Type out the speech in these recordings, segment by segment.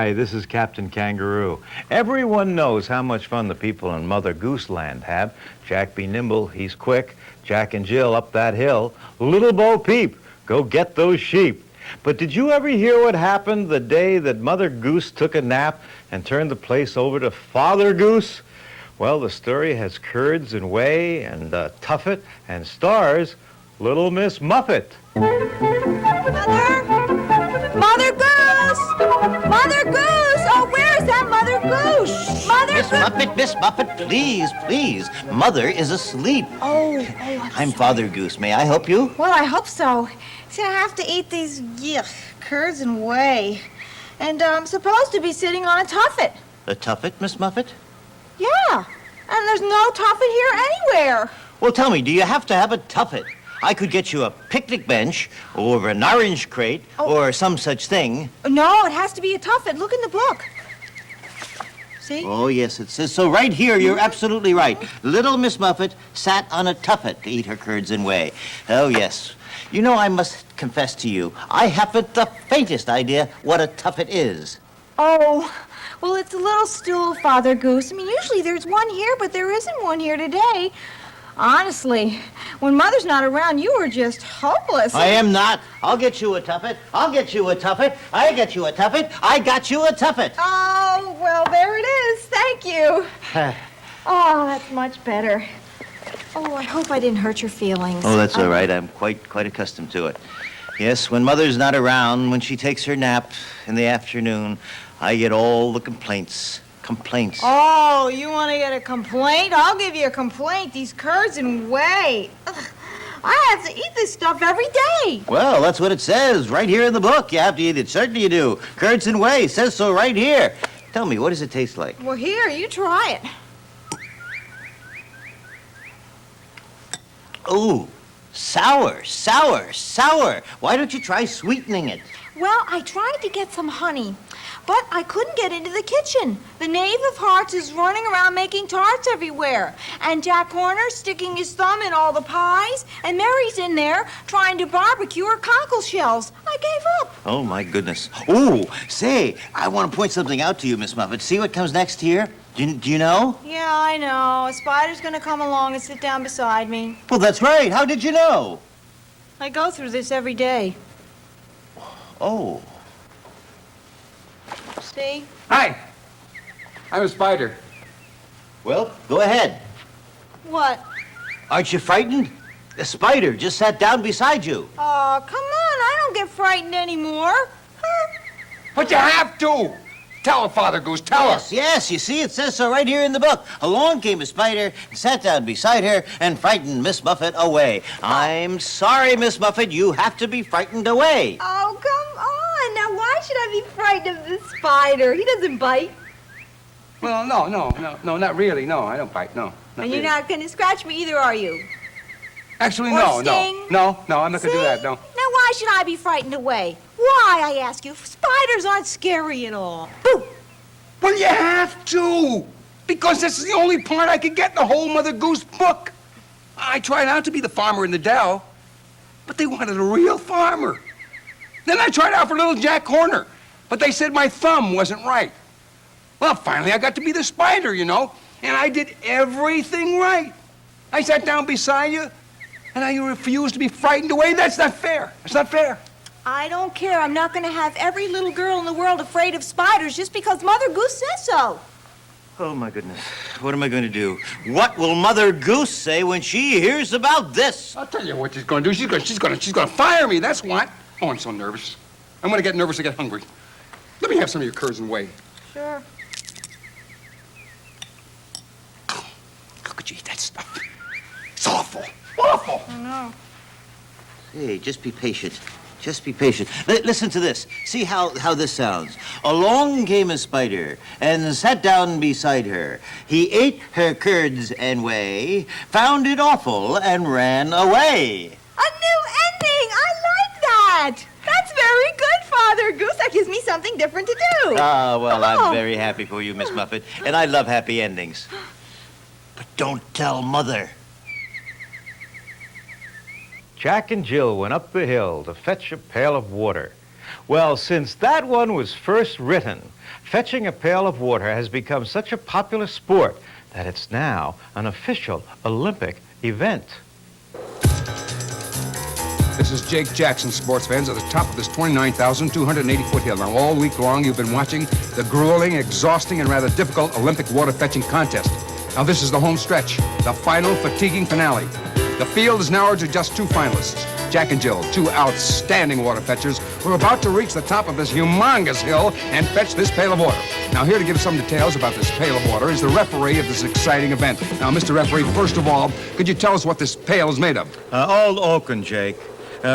Hi, this is Captain Kangaroo. Everyone knows how much fun the people in Mother Goose Land have. Jack be nimble, he's quick. Jack and Jill up that hill. Little Bo Peep, go get those sheep. But did you ever hear what happened the day that Mother Goose took a nap and turned the place over to Father Goose? Well, the story has curds and whey and tuffet and stars Little Miss Muffet. Mother? Mother Goose! Mother Goose! Oh, where's that Mother Goose? Mother Goose! Miss Muffet, please. Mother is asleep. Oh, I'm Father Goose. May I help you? Well, I hope so. See, I have to eat these curds and whey. And I'm supposed to be sitting on a tuffet. A tuffet, Miss Muffet? Yeah. And there's no tuffet here anywhere. Well, tell me, do you have to have a tuffet? I could get you a picnic bench or an orange crate or some such thing. No, it has to be a tuffet. Look in the book. See? Oh, yes, it says so right here. You're absolutely right. Little Miss Muffet sat on a tuffet to eat her curds and whey. Oh, yes. You know, I must confess to you, I haven't the faintest idea what a tuffet is. Oh, well, it's a little stool, Father Goose. I mean, usually there's one here, but there isn't one here today. Honestly, when Mother's not around, you are just hopeless. I am not. I'll get you a tuffet. I'll get you a tuffet. I get you a tuffet. I got you a tuffet. Oh, well, there it is. Thank you. Oh, that's much better. Oh, I hope I didn't hurt your feelings. Oh, that's all right. I'm quite accustomed to it. Yes, when Mother's not around, when she takes her nap in the afternoon, I get all the complaints. Oh, you want to get a complaint? I'll give you a complaint. These curds and whey. Ugh, I have to eat this stuff every day. Well, that's what it says right here in the book. You have to eat it. Certainly you do. Curds and whey says so right here. Tell me, what does it taste like? Well, here, you try it. Ooh, sour. Why don't you try sweetening it? Well, I tried to get some honey, but I couldn't get into the kitchen. The Knave of Hearts is running around making tarts everywhere. And Jack Horner's sticking his thumb in all the pies. And Mary's in there trying to barbecue her cockle shells. I gave up. Oh, my goodness. Ooh, say, I want to point something out to you, Miss Muffet. See what comes next here? Do you know? Yeah, I know. A spider's going to come along and sit down beside me. Well, that's right. How did you know? I go through this every day. Oh. See? Hi. I'm a spider. Well, go ahead. What? Aren't you frightened? The spider just sat down beside you. Oh, come on. I don't get frightened anymore. But you have to. Tell her, Father Goose, tell her. Yes, you see, it says so right here in the book. Along came a spider, sat down beside her, and frightened Miss Muffet away. I'm sorry, Miss Muffet, you have to be frightened away. Oh, come on. Now, why should I be frightened of this spider? He doesn't bite. Well, no, not really. No, I don't bite, no. And Really. you're not going to scratch me either, are you? Actually, Or no. sting? No, I'm not going to do that, no. Now, why should I be frightened away? Why, I ask you? Spiders aren't scary at all. Boo! Well, you have to. Because this is the only part I could get in the whole Mother Goose book. I tried out to be the farmer in the dell, but they wanted a real farmer. Then I tried out for little Jack Horner, but they said my thumb wasn't right. Well, finally I got to be the spider, you know, and I did everything right. I sat down beside you, and now you refuse to be frightened away? That's not fair. That's not fair. I don't care. I'm not going to have every little girl in the world afraid of spiders just because Mother Goose says so. Oh, my goodness. What am I going to do? What will Mother Goose say when she hears about this? I'll tell you what she's going to do. She's going to fire me, that's what. Oh, I'm so nervous. I'm going to get nervous and get hungry. Let me have some of your curds and whey. Sure. How could you eat that stuff? It's awful. Awful. I know. Hey, just be patient. Just be patient. Listen to this. See how this sounds. Along came a spider and sat down beside her. He ate her curds and whey, found it awful, and ran away. A new ending! I like that! That's very good, Father Goose. That gives me something different to do. Ah, well, I'm Oh. very happy for you, Miss Muffet, and I love happy endings. But don't tell Mother. Jack and Jill went up the hill to fetch a pail of water. Well, since that one was first written, fetching a pail of water has become such a popular sport that it's now an official Olympic event. This is Jake Jackson, sports fans, at the top of this 29,280-foot hill. Now, all week long, you've been watching the grueling, exhausting, and rather difficult Olympic water fetching contest. Now, this is the home stretch, the final, fatiguing finale. The field is narrowed to just two finalists, Jack and Jill, two outstanding water fetchers who are about to reach the top of this humongous hill and fetch this pail of water. Now, here to give some details about this pail of water is the referee of this exciting event. Now, Mr. Referee, first of all, could you tell us what this pail is made of? Old oaken, Jake.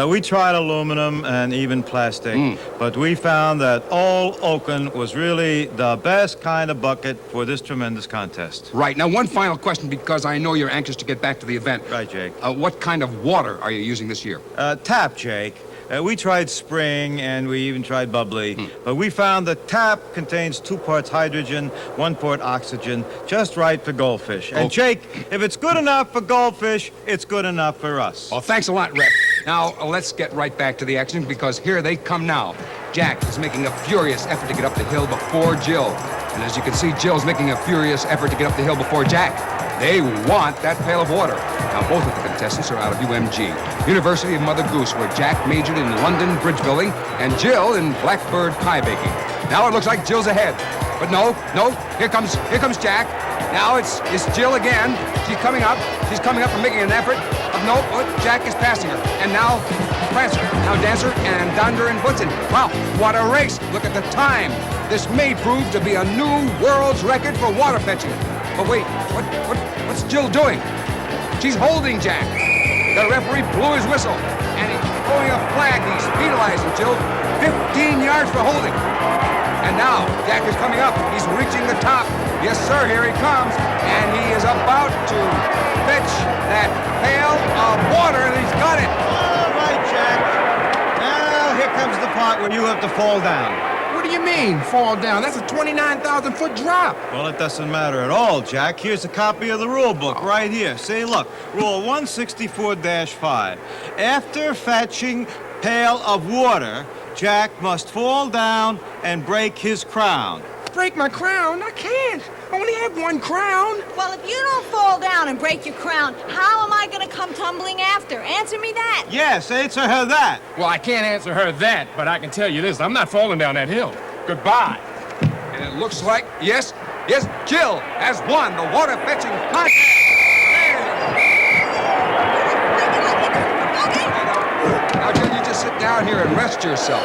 We tried aluminum and even plastic, but we found that all oaken was really the best kind of bucket for this tremendous contest. Right. Now, one final question, because I know you're anxious to get back to the event. Right, Jake. What kind of water are you using this year? Tap, Jake. We tried spring and we even tried bubbly, but we found that tap contains 2 parts hydrogen, 1 part oxygen, just right for goldfish. And Jake, if it's good enough for goldfish, it's good enough for us. Well, thanks a lot, Rep. Now, let's get right back to the action, because here they come now. Jack is making a furious effort to get up the hill before Jill. And as you can see, Jill's making a furious effort to get up the hill before Jack. They want that pail of water. Now, both of the contestants are out of UMG, University of Mother Goose, where Jack majored in London bridge building and Jill in blackbird pie baking. Now it looks like Jill's ahead. But no, here comes Jack. Now it's Jill again. She's coming up and making an effort. Jack is passing her. And now Prancer, now Dancer, and Donder and Blitzen. Wow, what a race. Look at the time. This may prove to be a new world's record for water fetching. But wait, what's Jill doing? She's holding Jack. The referee blew his whistle, and he's throwing a flag. He's penalizing Jill 15 yards for holding. And now Jack is coming up. He's reaching the top. Yes, sir, here he comes. And he is about to fetch that pail of water, and he's got it. All right, Jack. Now here comes the part where you have to fall down. What do you mean, fall down? That's a 29,000-foot drop. Well, it doesn't matter at all, Jack. Here's a copy of the rule book right here. See, look, Rule 164-5. After fetching pail of water, Jack must fall down and break his crown. Break my crown? I can't. I only have one crown. Well, if you don't fall down and break your crown, how am I going to come tumbling after? Answer me that. Yes, answer her that. Well, I can't answer her that, but I can tell you this. I'm not falling down that hill. Goodbye. And it looks like, yes, Jill has won the water fetching contest. Now, Jill, you just sit down here and rest yourself.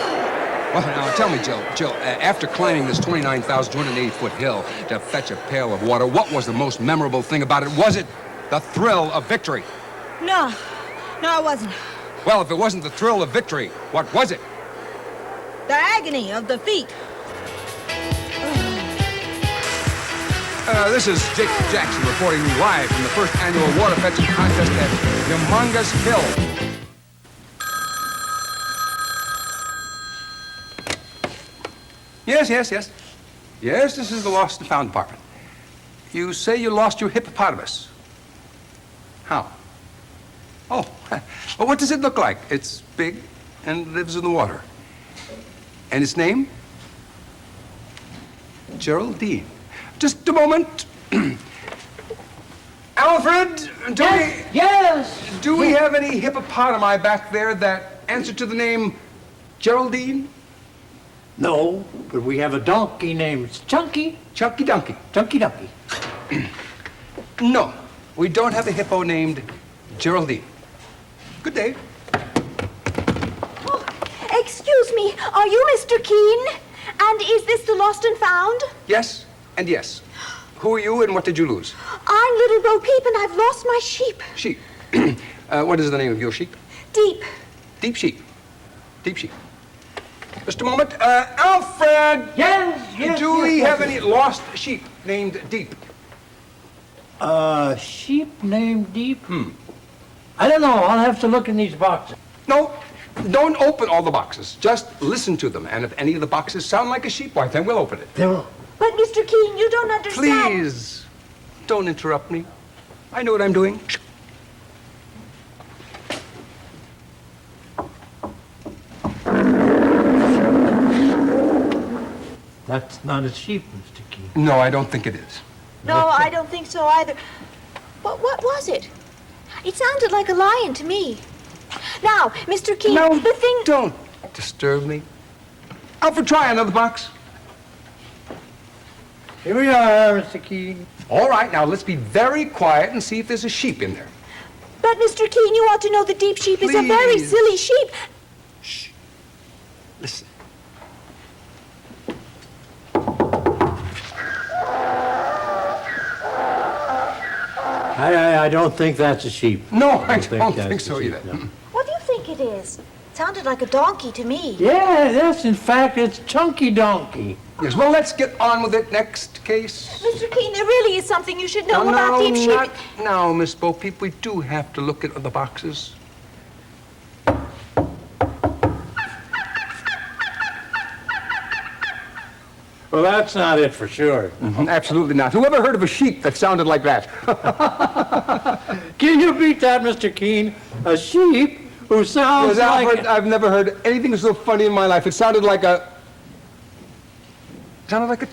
Well, now, tell me, Jill, after climbing this 29,280-foot hill to fetch a pail of water, what was the most memorable thing about it? Was it the thrill of victory? No, it wasn't. Well, if it wasn't the thrill of victory, what was it? The agony of defeat. This is Jake Jackson reporting live from the first annual water fetching contest at Humongous Hill. Yes. Yes, this is the Lost and Found Department. You say you lost your hippopotamus. How? Oh, well, what does it look like? It's big and lives in the water. And its name? Geraldine. Just a moment. Alfred, do we have any hippopotami back there that answer to the name Geraldine? No, but we have a donkey named Chunky. Chunky Donkey. Chunky Donkey. No, we don't have a hippo named Geraldine. Good day. Oh, excuse me, are you Mr. Keene? And is this the Lost and Found? Yes and yes. Who are you and what did you lose? I'm Little Bo Peep and I've lost my sheep. Sheep. What is the name of your sheep? Deep. Deep sheep. Deep sheep. Just a moment. Alfred! Yes. Do we have any lost sheep named Deep? Sheep named Deep? I don't know. I'll have to look in these boxes. No, don't open all the boxes. Just listen to them. And if any of the boxes sound like a sheep, why, then we'll open it. But, Mr. Keene, you don't understand. Please, don't interrupt me. I know what I'm doing. That's not a sheep, Mr. Keene. No, I don't think it is. No, I don't think so either. But what was it? It sounded like a lion to me. Now, Mr. Keene, No, the thing... don't disturb me. Alfred, try another box. Here we are, Mr. Keene. All right, now let's be very quiet and see if there's a sheep in there. But, Mr. Keene, you ought to know the deep sheep is a very Please. silly sheep. Shh. Listen. I don't think that's a sheep. No, I don't that's think a so sheep, either. no. What do you think it is? It sounded like a donkey to me. Yeah, yes, in fact, it's Chunky Donkey. Yes, well, let's get on with it. Next case. Mr. Keene, there really is something you should know about deep sheep. not now, Miss Bo Peep. We do have to look at the boxes. Well, that's not it for sure. Absolutely not. Who ever heard of a sheep that sounded like that? Can you beat that, Mr. Keene? A sheep who sounds Yes, like... Alfred, I've never heard anything so funny in my life. It sounded like a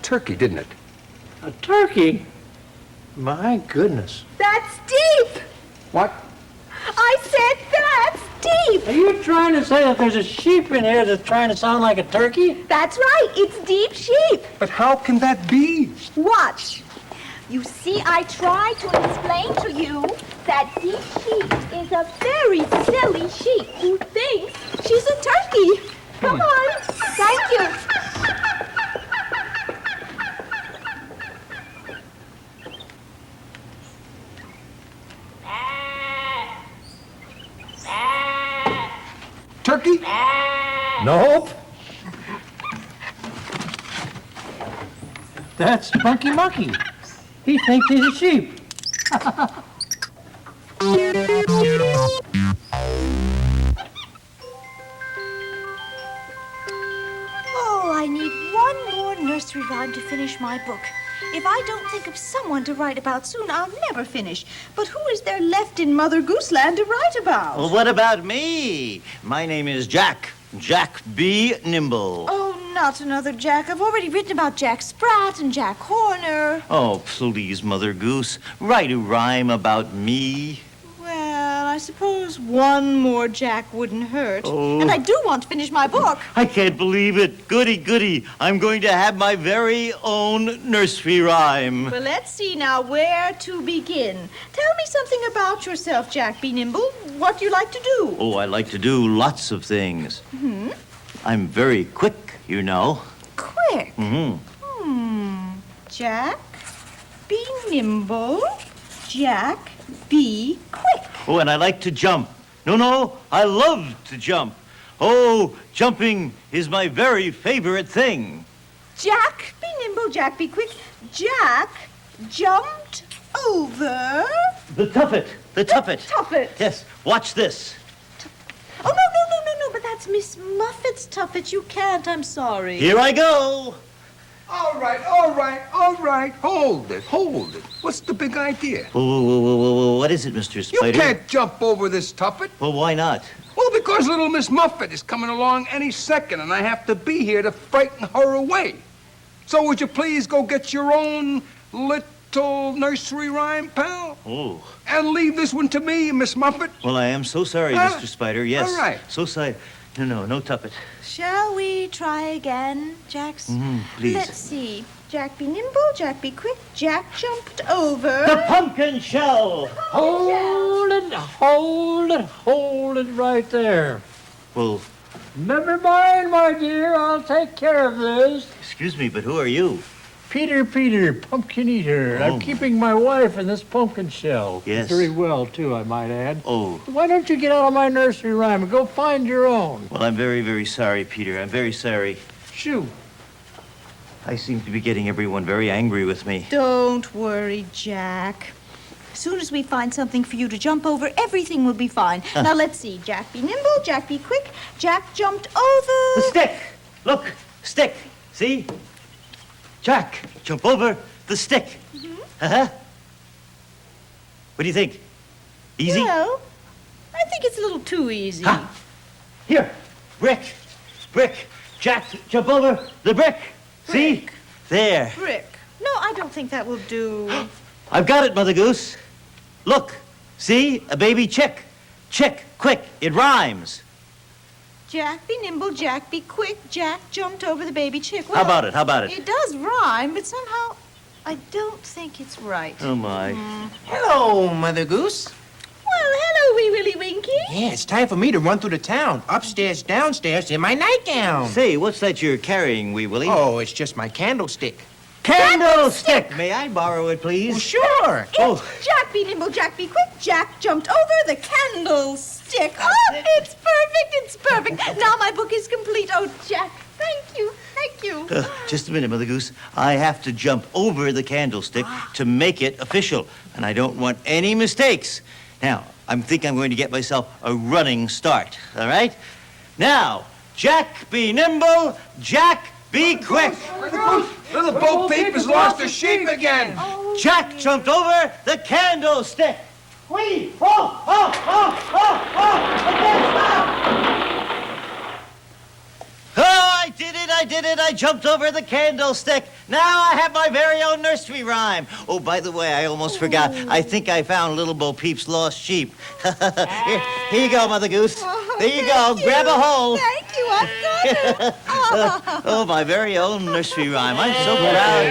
turkey, didn't it? A turkey? My goodness. That's deep. What? I said that's deep. Are you trying to say that there's a sheep in here that's trying to sound like a turkey? That's right. It's deep sheep. But how can that be? Watch. You see, I tried to explain to you that deep sheep is a very silly sheep who thinks she's a turkey. Come on. Thank you. Turkey? Nope. That's Monkey Monkey. He thinks he's a sheep. Oh, I need one more nursery rhyme to finish my book. If I don't think of someone to write about soon, I'll never finish. But who is there left in Mother Goose Land to write about? Well, what about me? My name is Jack. Jack B. Nimble. Oh, not another Jack. I've already written about Jack Sprat and Jack Horner. Oh, please, Mother Goose. Write a rhyme about me. Well, I suppose one more Jack wouldn't hurt. Oh. And I do want to finish my book. I can't believe it. Goody, goody. I'm going to have my very own nursery rhyme. Well, let's see now where to begin. Tell me something about yourself, Jack B. Nimble. What do you like to do? Oh, I like to do lots of things. Hmm? I'm very quick, you know. Quick. Jack B. Nimble. Jack B. Quick. Oh, and I like to jump. No, I love to jump. Oh, jumping is my very favorite thing. Jack be nimble, Jack be quick. Jack jumped over... The tuffet. The tuffet. Tuffet. Yes, watch this. Oh, no, but that's Miss Muffet's tuffet. You can't, I'm sorry. Here I go. All right. Hold it. What's the big idea? Whoa, what is it, Mr. You Spider? can't jump over this tuffet. Well, why not? Well, because little Miss Muffet is coming along any second, and I have to be here to frighten her away. So would you please go get your own little nursery rhyme, pal? Oh. And leave this one to me, Miss Muffet. Well, I am so sorry, Huh? Mr. Spider. Yes. All right. So sorry. No tuffet. Shall we try again, Jax? Please. Let's see. Jack be nimble, Jack be quick. Jack jumped over... The pumpkin shell. Hold it right there. Well, Never mind, my dear. I'll take care of this. excuse me, but who are you? Peter, pumpkin eater. Oh. I'm keeping my wife in this pumpkin shell. Yes. Very well, too, I might add. Oh, Why don't you get out of my nursery rhyme and go find your own? well, I'm very, very sorry, Peter. I'm very sorry. Shoo. I seem to be getting everyone very angry with me. Don't worry, Jack. As soon as we find something for you to jump over, everything will be fine. Now, let's see. Jack be nimble, Jack be quick. Jack jumped over... The stick! Look, stick. See? Jack, jump over the stick. Uh-huh. What do you think? Easy? Well, I think it's a little too easy. Ha! Here, brick. Jack, jump over the brick. See? There. Brick. No, I don't think that will do. I've got it, Mother Goose. Look. See? A baby chick. Chick, quick. It rhymes. Jack be nimble, Jack be quick. Jack jumped over the baby chick. Well, How about it? How about it? It does rhyme, but somehow I don't think it's right. Oh, my. Hello, Mother Goose. Well, hello, Wee Willie Winky. Yeah, it's time for me to run through the town, upstairs, downstairs, in my nightgown. Say, what's that you're carrying, Wee Willie? Oh, it's just my candlestick. Candlestick! May I borrow it, please? Well, sure. Oh. Jack be nimble, Jack be quick. Jack jumped over the candlestick. Oh, it's perfect, it's perfect. Now my book is complete. Oh, Jack, thank you, thank you. Just a minute, Mother Goose. I have to jump over the candlestick to make it official, and I don't want any mistakes. Now, I think I'm going to get myself a running start, all right? Now, Jack be nimble, Jack be quick. Little Bo Peep has lost her sheep again. Jack jumped over the candlestick. Whee! Oh, oh, oh, oh, oh! I can't stop! Oh, I did it. I jumped over the candlestick. Now I have my very own nursery rhyme. Oh, by the way, I almost forgot. I think I found Little Bo Peep's lost sheep. Here you go, Mother Goose. There you go. Grab a hold. Thank you, I've got it. Oh, my very own nursery rhyme. I'm so proud.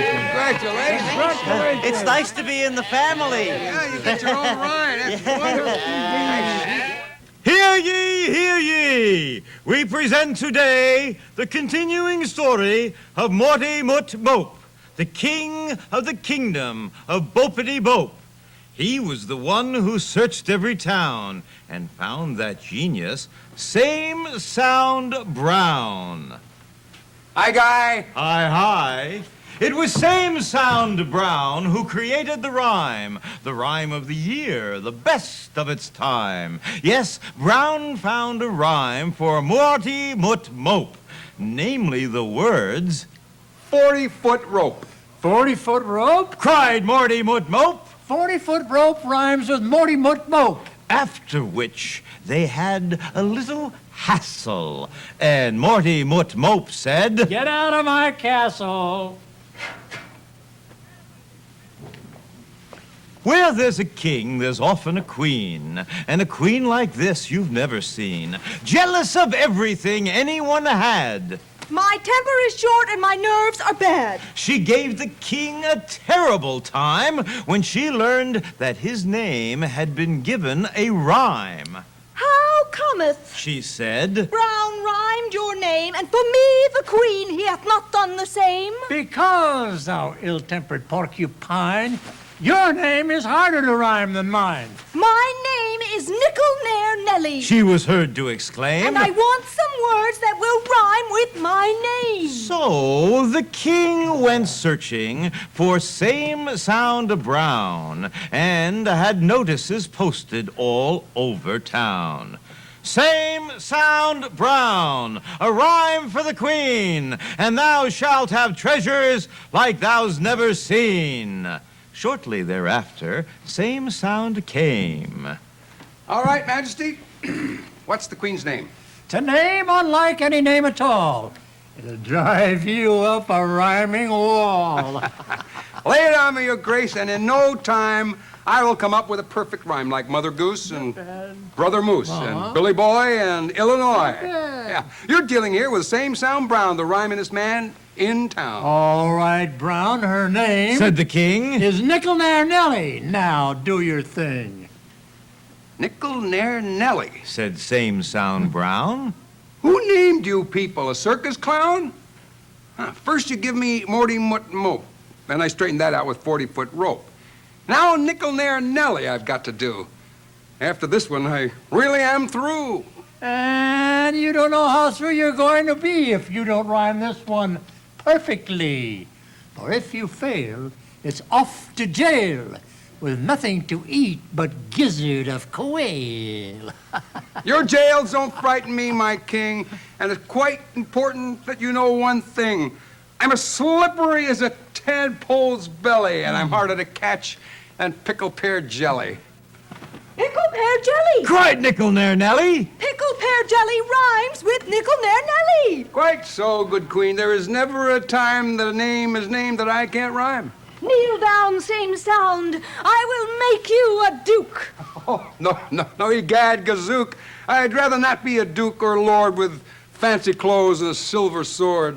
Congratulations. It's nice to be in the family. Yeah, you got your own rhyme. That's wonderful. Hear ye, hear ye! We present today the continuing story of Morty Mut Mope, the king of the kingdom of Bopity Bope. He was the one who searched every town and found that genius, Same Sound Brown. Hi, Guy. Hi, hi. It was Same Sound Brown who created the rhyme of the year, the best of its time. Yes, Brown found a rhyme for Morty Mut Mope, namely the words, 40-foot rope. 40-foot rope? cried Morty Mut Mope, 40-foot rope rhymes with Morty Mut Mope. after which they had a little hassle. And Morty Mut Mope said, Get out of my castle. where there's a king, there's often a queen. And a queen like this you've never seen. Jealous of everything anyone had. My temper is short and my nerves are bad. She gave the king a terrible time when she learned that his name had been given a rhyme. How cometh She said, Brown rhymed your name, and for me, the queen, he hath not done the same? Because, thou ill-tempered porcupine, your name is harder to rhyme than mine. My name is Nickel Nair Nelly. she was heard to exclaim. And I want some words that will rhyme with my name. So the king went searching for Same Sound Brown and had notices posted all over town. Same Sound Brown, a rhyme for the queen, and thou shalt have treasures like thou's never seen. Shortly thereafter, Same Sound came. All right, Majesty. What's the queen's name? It's a name unlike any name at all. It'll drive you up a rhyming wall. Lay it on me, Your Grace, and in no time I will come up with a perfect rhyme like Mother Goose and Brother Moose and Billy Boy and Illinois. Yeah. You're dealing here with Same Sound Brown, the rhymingest man in town. All right, Brown, her name Said the king. is Nickel Nair Nelly. Now do your thing. Nickel Nair Nelly. Said Same Sound Brown. Who named you people? A circus clown? First you give me Morty Mut Mope. Then I straightened that out with 40-foot rope. Now Nickel Nair Nelly I've got to do. After this one, I really am through. And you don't know how through you're going to be if you don't rhyme this one perfectly. For if you fail, it's off to jail with nothing to eat but gizzard of quail. Your jails don't frighten me, my king, and it's quite important that you know one thing. I'm as slippery as a tadpole's belly, and I'm harder to catch than pickle pear jelly. Pickle pear jelly. Quite nickel there, Nellie. Pickle pear jelly rhymes with nickel near Nelly. Quite so, good queen. There is never a time that a name is named that I can't rhyme. Kneel down, same sound. I will make you a duke. Oh, no, egad, gazook. I'd rather not be a duke or lord with fancy clothes and a silver sword.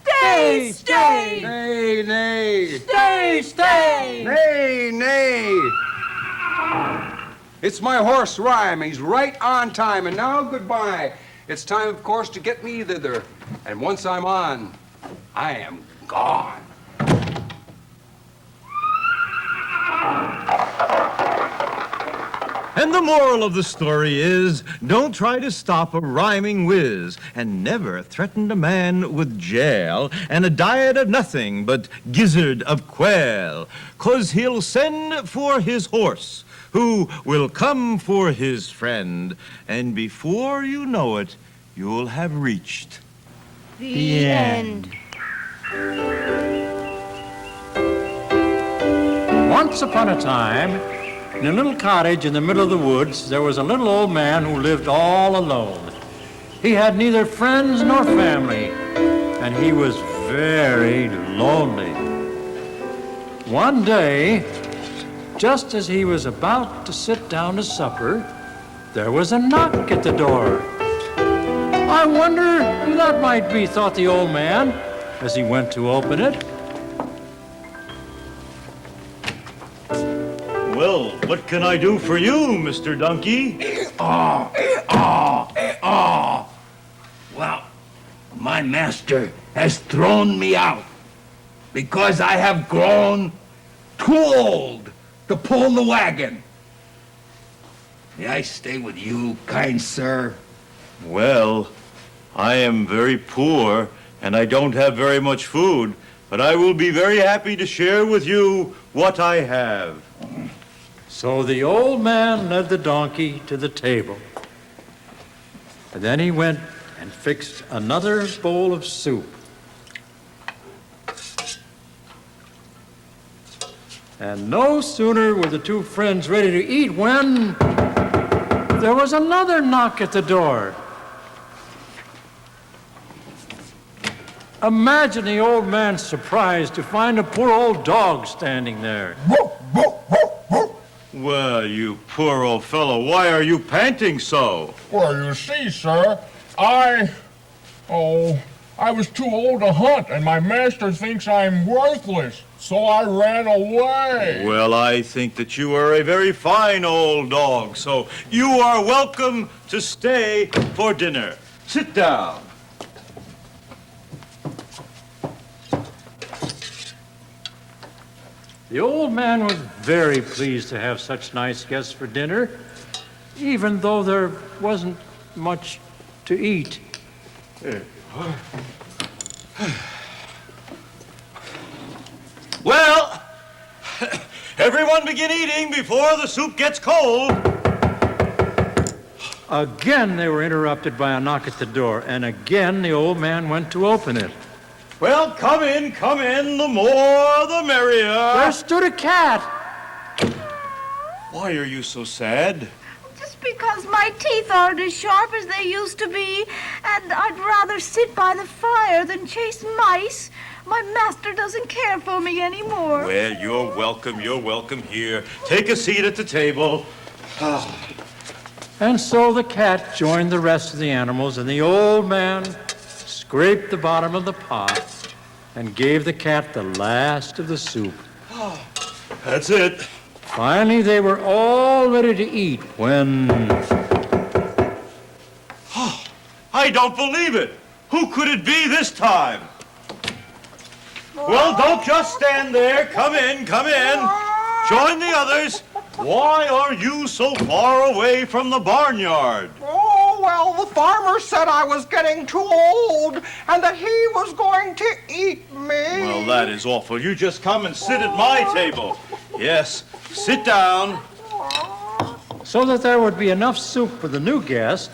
Stay, stay. Nay, nay. Stay, stay. Nay, nay. It's my horse Rhyme. He's right on time. And now, goodbye. It's time, of course, to get me thither. And once I'm on, I am gone. And the moral of the story is, don't try to stop a rhyming whiz, and never threaten a man with jail and a diet of nothing but gizzard of quail, 'cause he'll send for his horse, who will come for his friend, and before you know it, you'll have reached The end. Once upon a time, in a little cottage in the middle of the woods, there was a little old man who lived all alone. He had neither friends nor family, and he was very lonely. One day, just as he was about to sit down to supper, there was a knock at the door. I wonder who that might be, thought the old man as he went to open it. Well, what can I do for you, Mr. Donkey? Well, my master has thrown me out because I have grown too old to pull the wagon. May I stay with you, kind sir? Well, I am very poor, and I don't have very much food, but I will be very happy to share with you what I have. So the old man led the donkey to the table. And then he went and fixed another bowl of soup. And no sooner were the two friends ready to eat when there was another knock at the door. Imagine the old man's surprise to find a poor old dog standing there. Well, you poor old fellow, why are you panting so? Well, you see, sir, I was too old to hunt, and my master thinks I'm worthless, so I ran away. Well, I think that you are a very fine old dog, so you are welcome to stay for dinner. Sit down. The old man was very pleased to have such nice guests for dinner, even though there wasn't much to eat. Well, everyone begin eating before the soup gets cold. Again, they were interrupted by a knock at the door, and again the old man went to open it. Well, come in, the more the merrier. There stood a cat. Why are you so sad? Just because my teeth aren't as sharp as they used to be, and I'd rather sit by the fire than chase mice. My master doesn't care for me anymore. Well, you're welcome here. Take a seat at the table. And so the cat joined the rest of the animals, and the old man scraped the bottom of the pot and gave the cat the last of the soup. That's it. Finally, they were all ready to eat when... I don't believe it. Who could it be this time? Well, don't just stand there. Come in. Join the others. Why are you so far away from the barnyard? Oh, well, the farmer said I was getting too old and that he was going to eat me. Well, that is awful. You just come and sit at my table. Yes, sit down. So that there would be enough soup for the new guest,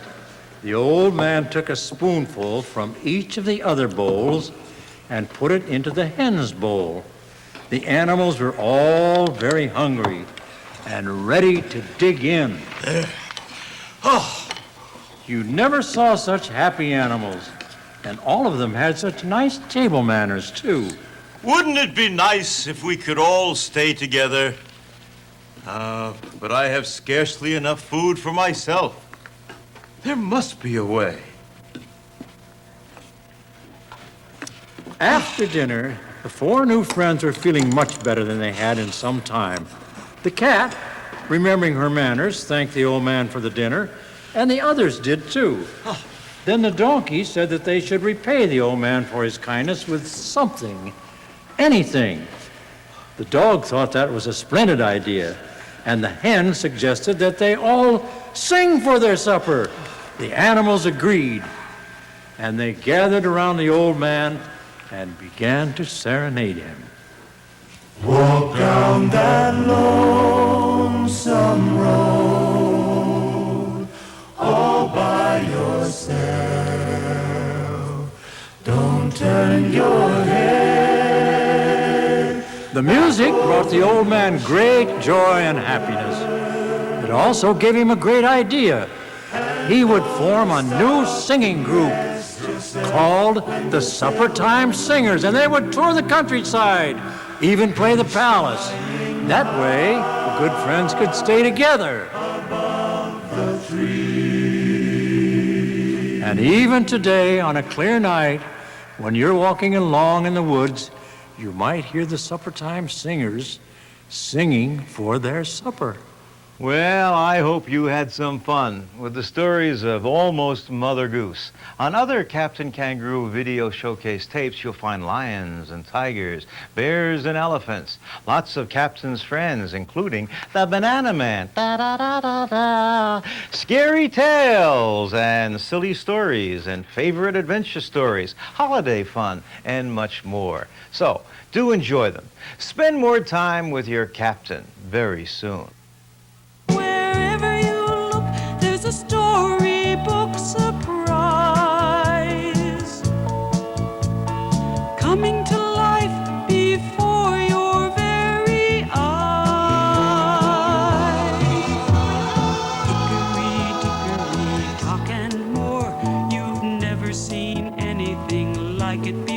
the old man took a spoonful from each of the other bowls and put it into the hen's bowl. The animals were all very hungry, and ready to dig in. You never saw such happy animals, and all of them had such nice table manners, too. Wouldn't it be nice if we could all stay together? But I have scarcely enough food for myself. There must be a way. After dinner, the four new friends were feeling much better than they had in some time. The cat, remembering her manners, thanked the old man for the dinner, and the others did too. Then the donkey said that they should repay the old man for his kindness with something, anything. The dog thought that was a splendid idea, and the hen suggested that they all sing for their supper. The animals agreed, and they gathered around the old man and began to serenade him. Walk down that lonesome road all by yourself. Don't turn your head. The music brought the old man great joy and happiness. It also gave him a great idea. He would form a new singing group called the Supper Time Singers, and they would tour the countryside, even play the palace. That way, the good friends could stay together. And even today, on a clear night, when you're walking along in the woods, you might hear the Supper Time Singers singing for their supper. Well, I hope you had some fun with the stories of Almost Mother Goose. On other Captain Kangaroo video showcase tapes, you'll find lions and tigers, bears and elephants, lots of Captain's friends, including the Banana Man, da-da-da-da-da, scary tales and silly stories and favorite adventure stories, holiday fun, and much more. So, do enjoy them. Spend more time with your Captain very soon. Wherever you look, there's a storybook surprise coming to life before your very eyes. Hickory, dickory, dock and more, you've never seen anything like it before.